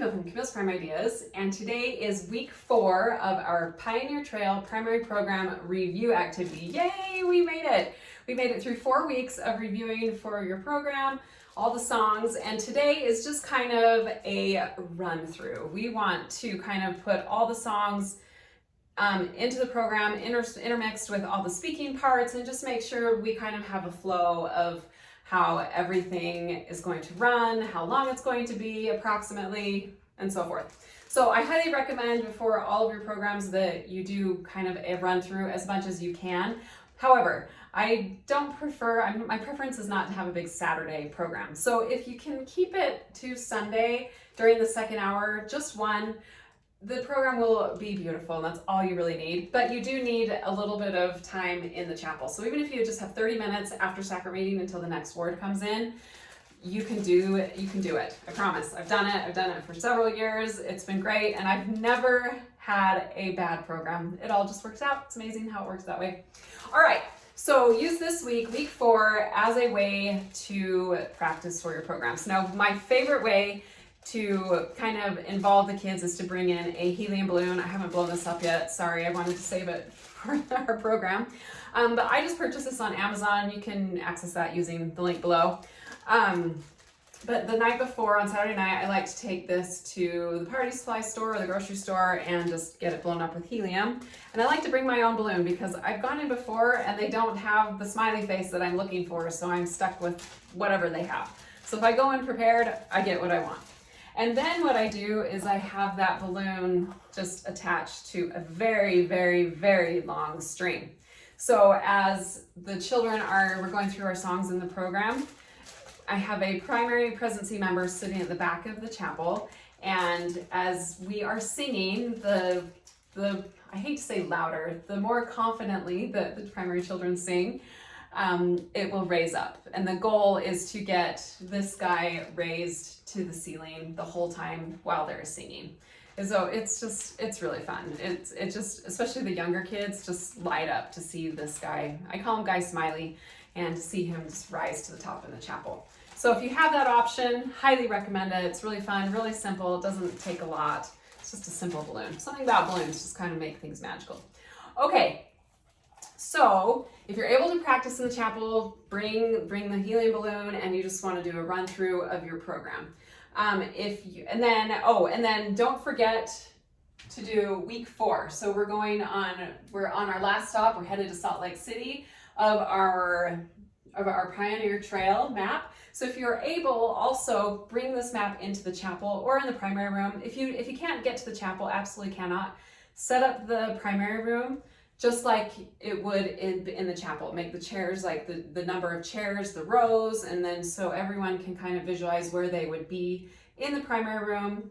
Camille from Camille's Prime Ideas, and today is week 4 of our Pioneer Trail Primary Program Review Activity. Yay, we made it! We made it through 4 weeks of reviewing for your program, all the songs, and today is just kind of a run through. We want to kind of put all the songs into the program, intermixed with all the speaking parts, and just make sure we kind of have a flow of how everything is going to run, how long it's going to be approximately, and so forth. So I highly recommend before all of your programs that you do kind of a run through as much as you can. However, I don't prefer, my preference is not to have a big Saturday program. So if you can keep it to Sunday during the second hour, just one, the program will be beautiful, and that's all you really need. But you do need a little bit of time in the chapel. So even if you just have 30 minutes after sacrament meeting until the next word comes in, you can do it. I promise. I've done it for several years. It's been great, and I've never had a bad program. It all just works out. It's amazing how it works that way. All right. So use this week, week 4, as a way to practice for your programs. Now, my favorite way to kind of involve the kids is to bring in a helium balloon. I haven't blown this up yet. Sorry, I wanted to save it for our program. But I just purchased this on Amazon. You can access that using the link below. But the night before, on Saturday night, I like to take this to the party supply store or the grocery store and just get it blown up with helium. And I like to bring my own balloon because I've gone in before and they don't have the smiley face that I'm looking for, so I'm stuck with whatever they have. So if I go in prepared, I get what I want. And then what I do is I have that balloon just attached to a very, very, very long string. So as the children we're going through our songs in the program, I have a primary presidency member sitting at the back of the chapel, and as we are singing, the I hate to say louder, the more confidently the primary children sing, it will raise up. And the goal is to get this guy raised to the ceiling the whole time while they're singing. And so it's really fun. It just, especially the younger kids, just light up to see this guy. I call him Guy Smiley, and to see him just rise to the top in the chapel. So if you have that option, highly recommend it. It's really fun, really simple. It doesn't take a lot. It's just a simple balloon. Something about balloons just kind of make things magical. Okay. So if you're able to practice in the chapel, bring the helium balloon, and you just want to do a run through of your program. And then don't forget to do week 4. So we're on our last stop. We're headed to Salt Lake City of our Pioneer Trail map. So if you're able, also bring this map into the chapel or in the primary room. If you can't get to the chapel, absolutely cannot, set up the primary room just like it would in the chapel. Make the chairs like the number of chairs, the rows, and then so everyone can kind of visualize where they would be in the primary room,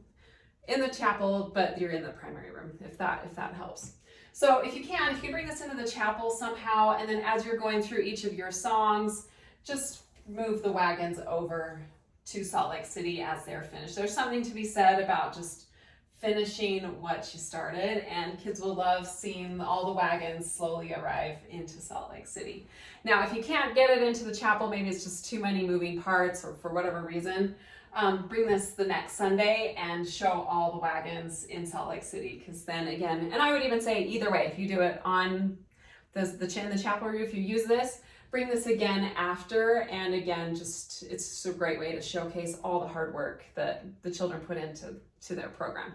in the chapel, but you're in the primary room, if that helps. So if you can bring this into the chapel somehow, and then as you're going through each of your songs, just move the wagons over to Salt Lake City as they're finished. There's something to be said about just finishing what you started, and kids will love seeing all the wagons slowly arrive into Salt Lake City. Now, if you can't get it into the chapel, maybe it's just too many moving parts or for whatever reason, bring this the next Sunday and show all the wagons in Salt Lake City, because then again, and I would even say either way, if you do it on the chapel roof, if you use this, bring this again after, and again, it's just a great way to showcase all the hard work that the children put into their program.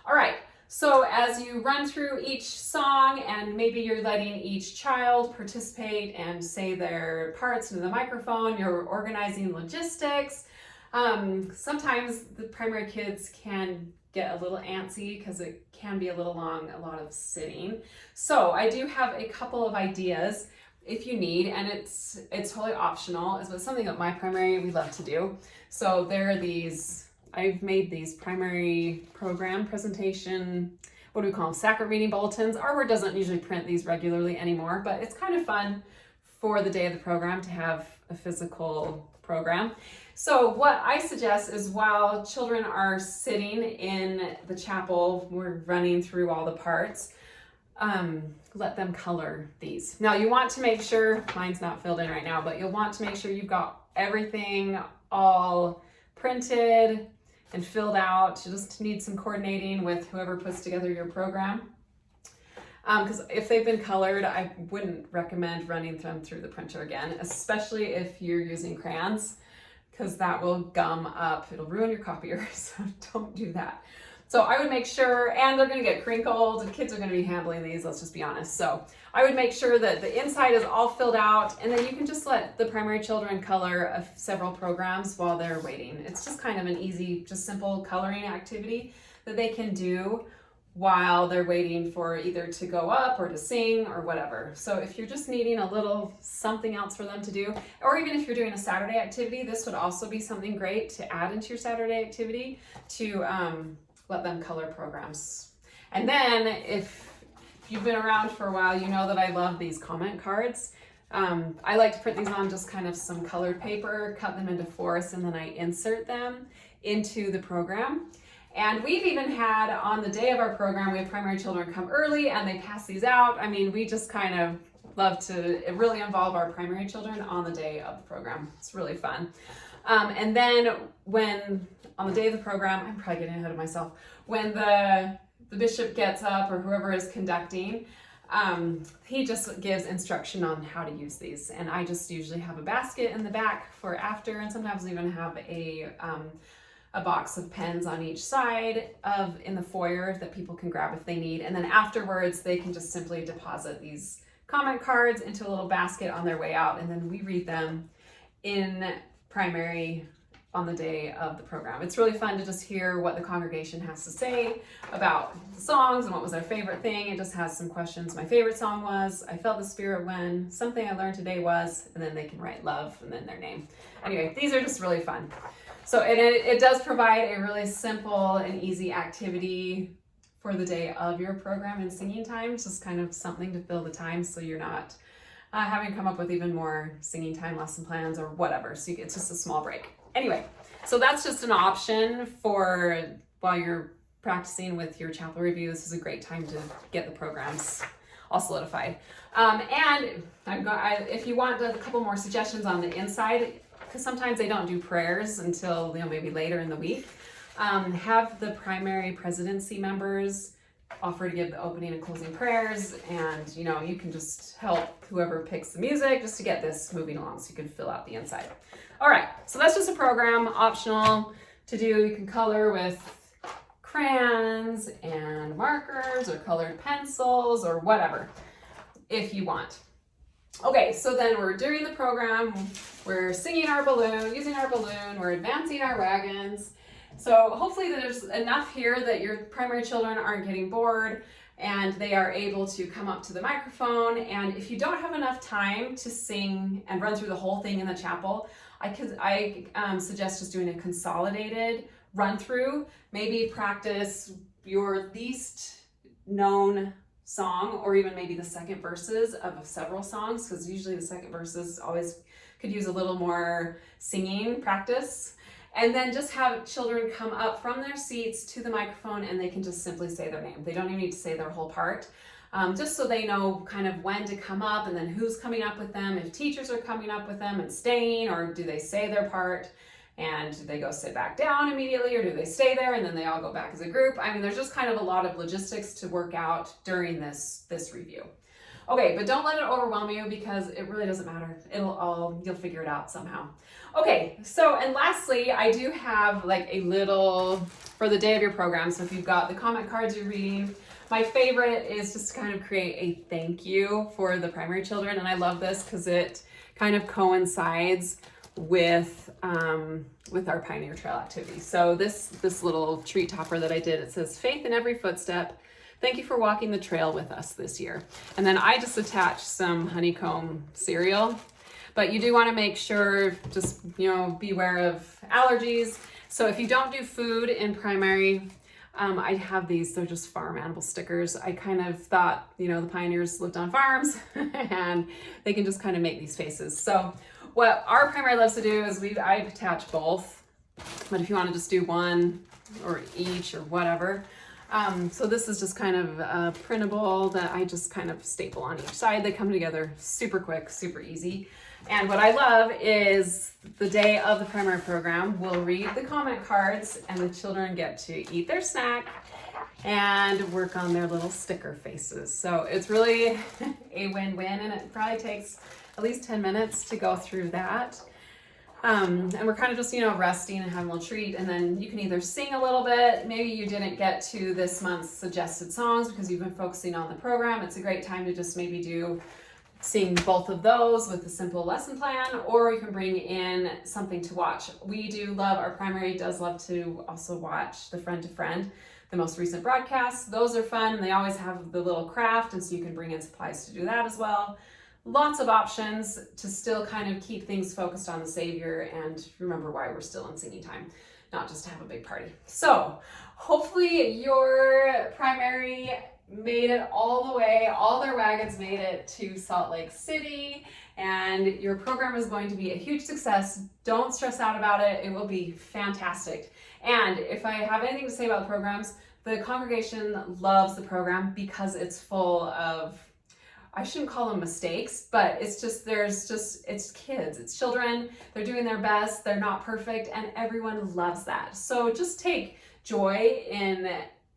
All right, so as you run through each song, and maybe you're letting each child participate and say their parts into the microphone, you're organizing logistics. Sometimes the primary kids can get a little antsy because it can be a little long, a lot of sitting. So I do have a couple of ideas if you need, and it's totally optional. It's something that my primary we love to do. So there are I've made these primary program presentation, what do we call them, sacrament meeting bulletins. Our word doesn't usually print these regularly anymore, but it's kind of fun for the day of the program to have a physical program. So what I suggest is while children are sitting in the chapel, we're running through all the parts, let them color these. Now you want to make sure, mine's not filled in right now, but you'll want to make sure you've got everything all printed, and filled out. You just need some coordinating with whoever puts together your program. Because if they've been colored, I wouldn't recommend running them through the printer again, especially if you're using crayons, because that will gum up. It'll ruin your copier, so don't do that. So I would make sure, and they're gonna get crinkled, and kids are gonna be handling these, let's just be honest. So I would make sure that the inside is all filled out, and then you can just let the primary children color several programs while they're waiting. It's just kind of an easy, just simple coloring activity that they can do while they're waiting for either to go up or to sing or whatever. So if you're just needing a little something else for them to do, or even if you're doing a Saturday activity, this would also be something great to add into your Saturday activity to let them color programs. And then if you've been around for a while, you know that I love these comment cards. I like to print these on just kind of some colored paper, cut them into fourths, and then I insert them into the program. And we've even had, on the day of our program, we have primary children come early and they pass these out. I mean, we just kind of love to really involve our primary children on the day of the program. It's really fun. And then when, on the day of the program, I'm probably getting ahead of myself, when the bishop gets up or whoever is conducting, he just gives instruction on how to use these. And I just usually have a basket in the back for after, and sometimes even have a box of pens on each side in the foyer that people can grab if they need. And then afterwards, they can just simply deposit these comment cards into a little basket on their way out. And then we read them in primary on the day of the program. It's really fun to just hear what the congregation has to say about the songs and what was their favorite thing. It just has some questions. My favorite song was, I felt the Spirit when, something I learned today was, and then they can write love and then their name. Anyway, these are just really fun. So it does provide a really simple and easy activity for the day of your program and singing time. It's just kind of something to fill the time so you're not having to come up with even more singing time lesson plans or whatever. So it's just a small break. Anyway, so that's just an option for while you're practicing with your chapel review. This is a great time to get the programs all solidified. And if you want a couple more suggestions on the inside, because sometimes they don't do prayers until maybe later in the week, have the primary presidency members offer to give the opening and closing prayers, and you can just help whoever picks the music just to get this moving along so you can fill out the inside. All right, so that's just a program, optional to do. You can color with crayons and markers or colored pencils or whatever if you want. Okay, so then we're doing the program, we're singing our balloon, using our balloon, we're advancing our wagons. So hopefully there's enough here that your primary children aren't getting bored and they are able to come up to the microphone. And if you don't have enough time to sing and run through the whole thing in the chapel, I suggest just doing a consolidated run through. Maybe practice your least known song, or even maybe the second verses of several songs, because usually the second verses always could use a little more singing practice. And then just have children come up from their seats to the microphone and they can just simply say their name. They don't even need to say their whole part, just so they know kind of when to come up and then who's coming up with them, if teachers are coming up with them and staying, or do they say their part and do they go sit back down immediately, or do they stay there and then they all go back as a group? I mean, there's just kind of a lot of logistics to work out during this review. Okay, but don't let it overwhelm you because it really doesn't matter. You'll figure it out somehow. Okay, so, and lastly, I do have like a little, for the day of your program, so if you've got the comment cards you're reading, my favorite is just to kind of create a thank you for the primary children, and I love this because it kind of coincides with our Pioneer Trail activity. So this little treat topper that I did, it says, faith in every footstep. Thank you for walking the trail with us this year. And then I just attached some honeycomb cereal, but you do want to make sure, just, beware of allergies. So if you don't do food in primary, I have these, they're just farm animal stickers. I kind of thought, the pioneers lived on farms and they can just kind of make these faces. So what our primary loves to do is I attach both, but if you want to just do one or each or whatever. So this is just kind of a printable that I just kind of staple on each side. They come together super quick, super easy. And what I love is the day of the primary program, we'll read the comment cards and the children get to eat their snack and work on their little sticker faces. So it's really a win-win, and it probably takes at least 10 minutes to go through that. And we're kind of just, resting and having a little treat, and then you can either sing a little bit. Maybe you didn't get to this month's suggested songs because you've been focusing on the program. It's a great time to just maybe sing both of those with a simple lesson plan, or you can bring in something to watch. Our primary does love to also watch the Friend to Friend, the most recent broadcasts. Those are fun, and they always have the little craft, and so you can bring in supplies to do that as well. Lots of options to still kind of keep things focused on the Savior and remember why we're still in singing time, not just to have a big party. So hopefully your primary made it all the way, all their wagons made it to Salt Lake City, and your program is going to be a huge success. Don't stress out about it. It will be fantastic. And if I have anything to say about the programs, the congregation loves the program because it's full of, I shouldn't call them mistakes, but it's kids, it's children, they're doing their best, they're not perfect, and everyone loves that. So just take joy in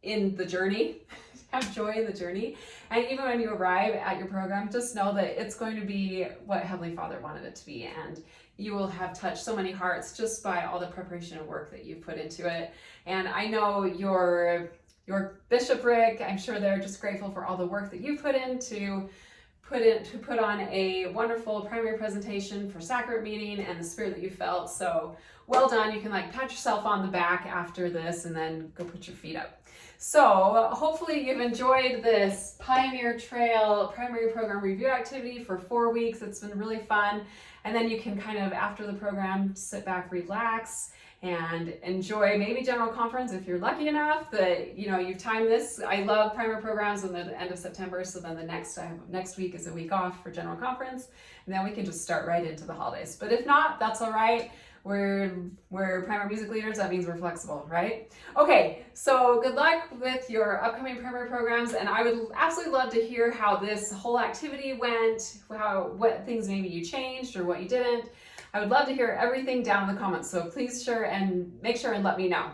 the journey, have joy in the journey. And even when you arrive at your program, just know that it's going to be what Heavenly Father wanted it to be. And you will have touched so many hearts just by all the preparation and work that you've put into it. And I know your bishopric, I'm sure they're just grateful for all the work that you put on a wonderful primary presentation for sacrament meeting and the spirit that you felt. So well done. You can pat yourself on the back after this and then go put your feet up. So hopefully you've enjoyed this Pioneer Trail primary program review activity for 4 weeks. It's been really fun. And then you can kind of, after the program, sit back, relax, and enjoy maybe General Conference if you're lucky enough that you've timed this. I love primary programs in the end of September, so then the next week is a week off for General Conference, and then we can just start right into the holidays. But if not, that's all right. We're primary music leaders. That means we're flexible, right? Okay, so good luck with your upcoming primary programs, and I would absolutely love to hear how this whole activity went, what things maybe you changed or what you didn't. I would love to hear everything down in the comments, so please make sure and let me know.